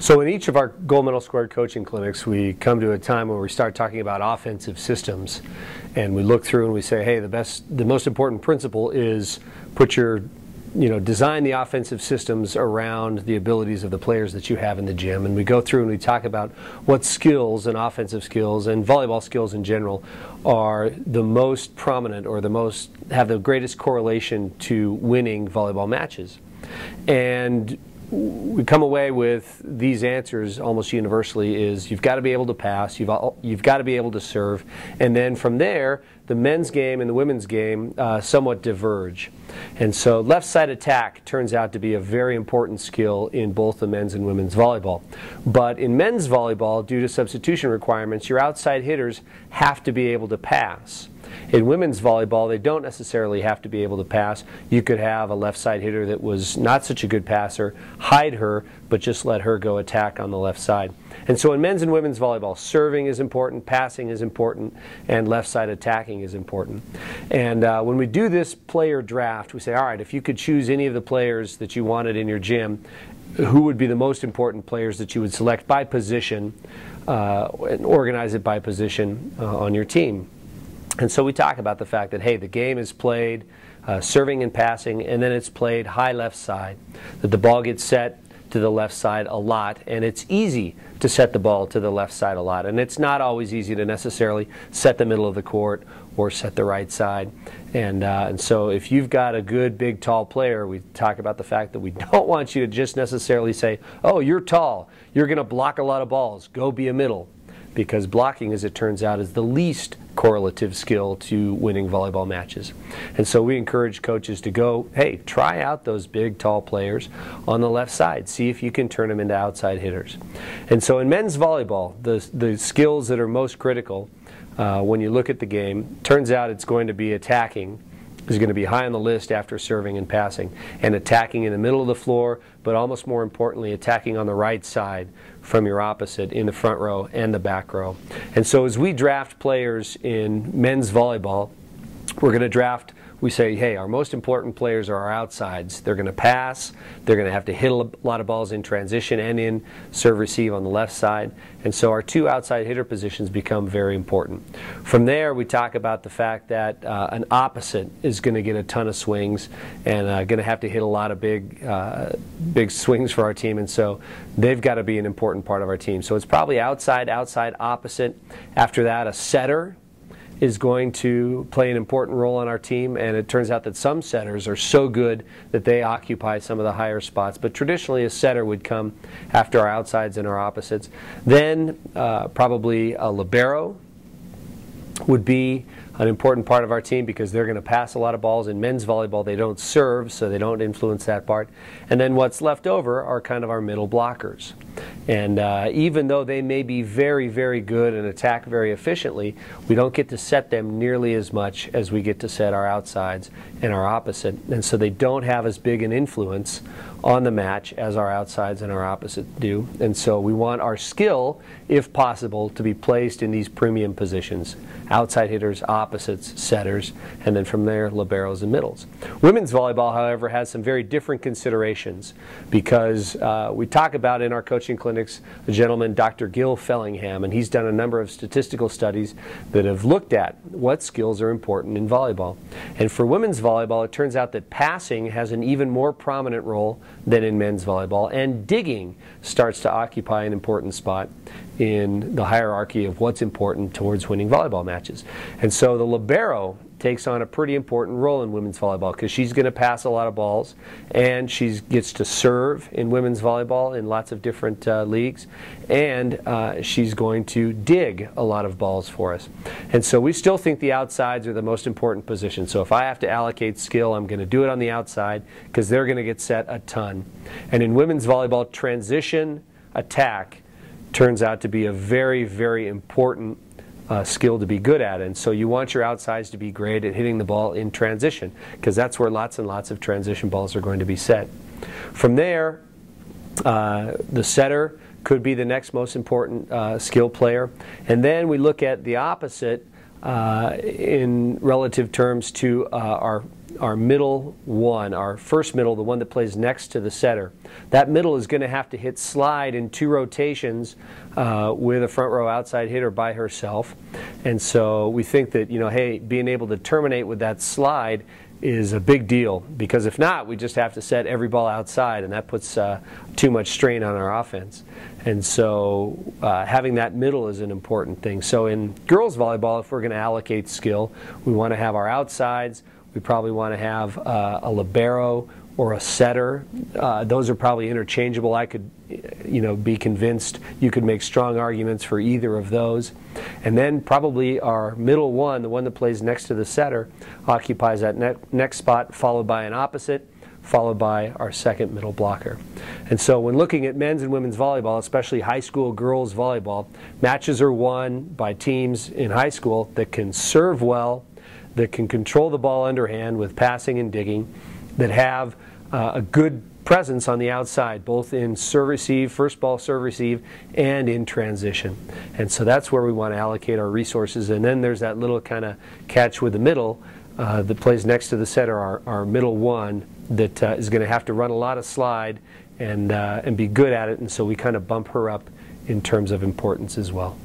So in each of our gold medal squared coaching clinics, we come to a time where we start talking about offensive systems, and we look through and we say, hey, the most important principle is design the offensive systems around the abilities of the players that you have in the gym. And we go through and we talk about what skills and offensive skills and volleyball skills in general are the most prominent or have the greatest correlation to winning volleyball matches. And we come away with these answers almost universally is you've got to be able to pass, you've got to be able to serve, and then from there the men's game and the women's game somewhat diverge. And so left side attack turns out to be a very important skill in both the men's and women's volleyball. But in men's volleyball, due to substitution requirements, your outside hitters have to be able to pass. In women's volleyball, they don't necessarily have to be able to pass. You could have a left side hitter that was not such a good passer, hide her, but just let her go attack on the left side. And so in men's and women's volleyball, serving is important, passing is important, and left side attacking is important. And when we do this player draft, we say, all right, if you could choose any of the players that you wanted in your gym, who would be the most important players that you would select by position and organize it by position on your team? And so we talk about the fact that, hey, the game is played serving and passing, and then it's played high left side, that the ball gets set to the left side a lot, and it's easy to set the ball to the left side a lot. And it's not always easy to necessarily set the middle of the court or set the right side. And so if you've got a good, big, tall player, we talk about the fact that we don't want you to just necessarily say, oh, you're tall, you're going to block a lot of balls, go be a middle. Because blocking, as it turns out, is the least correlative skill to winning volleyball matches. And so we encourage coaches to go, hey, try out those big, tall players on the left side. See if you can turn them into outside hitters. And so in men's volleyball, the skills that are most critical when you look at the game, turns out it's going to be attacking, is going to be high on the list after serving and passing, and attacking in the middle of the floor, but almost more importantly, attacking on the right side from your opposite in the front row and the back row. And so as we draft players in men's volleyball, we're going to draft, we say, hey, our most important players are our outsides. They're going to pass, they're going to have to hit a lot of balls in transition and in serve-receive on the left side. And so our two outside hitter positions become very important. From there, we talk about the fact that an opposite is going to get a ton of swings and going to have to hit a lot of big swings for our team. And so they've got to be an important part of our team. So it's probably outside, outside, opposite. After that, a setter is going to play an important role on our team, and it turns out that some setters are so good that they occupy some of the higher spots. But traditionally a setter would come after our outsides and our opposites. Then probably a libero would be an important part of our team because they're going to pass a lot of balls. In men's volleyball, they don't serve, so they don't influence that part. And then what's left over are kind of our middle blockers. And even though they may be very, very good and attack very efficiently, we don't get to set them nearly as much as we get to set our outsides and our opposite. And so they don't have as big an influence on the match as our outsides and our opposite do. And so we want our skill, if possible, to be placed in these premium positions. Outside hitters, opposites, setters, and then from there, liberos and middles. Women's volleyball, however, has some very different considerations because we talk about in our coaching clinics a gentleman, Dr. Gil Fellingham, and he's done a number of statistical studies that have looked at what skills are important in volleyball. And for women's volleyball, it turns out that passing has an even more prominent role than in men's volleyball, and digging starts to occupy an important spot in the hierarchy of what's important towards winning volleyball matches. And so the libero takes on a pretty important role in women's volleyball because she's going to pass a lot of balls, and she gets to serve in women's volleyball in lots of different leagues, and she's going to dig a lot of balls for us. And so we still think the outsides are the most important position. So if I have to allocate skill, I'm going to do it on the outside because they're going to get set a ton. And in women's volleyball, transition attack turns out to be a very, very important skill to be good at. And so you want your outsides to be great at hitting the ball in transition because that's where lots and lots of transition balls are going to be set. From there, the setter could be the next most important skill player. And then we look at the opposite in relative terms to our our middle one, our first middle, the one that plays next to the setter. That middle is going to have to hit slide in 2 rotations with a front row outside hitter by herself. And so we think that, hey, being able to terminate with that slide is a big deal, because if not, we just have to set every ball outside, and that puts too much strain on our offense. And so having that middle is an important thing. So in girls volleyball, if we're going to allocate skill, we want to have our outsides. We probably want to have a libero or a setter. Those are probably interchangeable. I could be convinced you could make strong arguments for either of those. And then probably our middle one, the one that plays next to the setter, occupies that next spot, followed by an opposite, followed by our second middle blocker. And so when looking at men's and women's volleyball, especially high school girls volleyball, matches are won by teams in high school that can serve well, that can control the ball underhand with passing and digging, that have a good presence on the outside, both in serve receive, first ball serve receive, and in transition. And so that's where we want to allocate our resources. And then there's that little kind of catch with the middle that plays next to the setter, our middle one, that is going to have to run a lot of slide and be good at it. And so we kind of bump her up in terms of importance as well.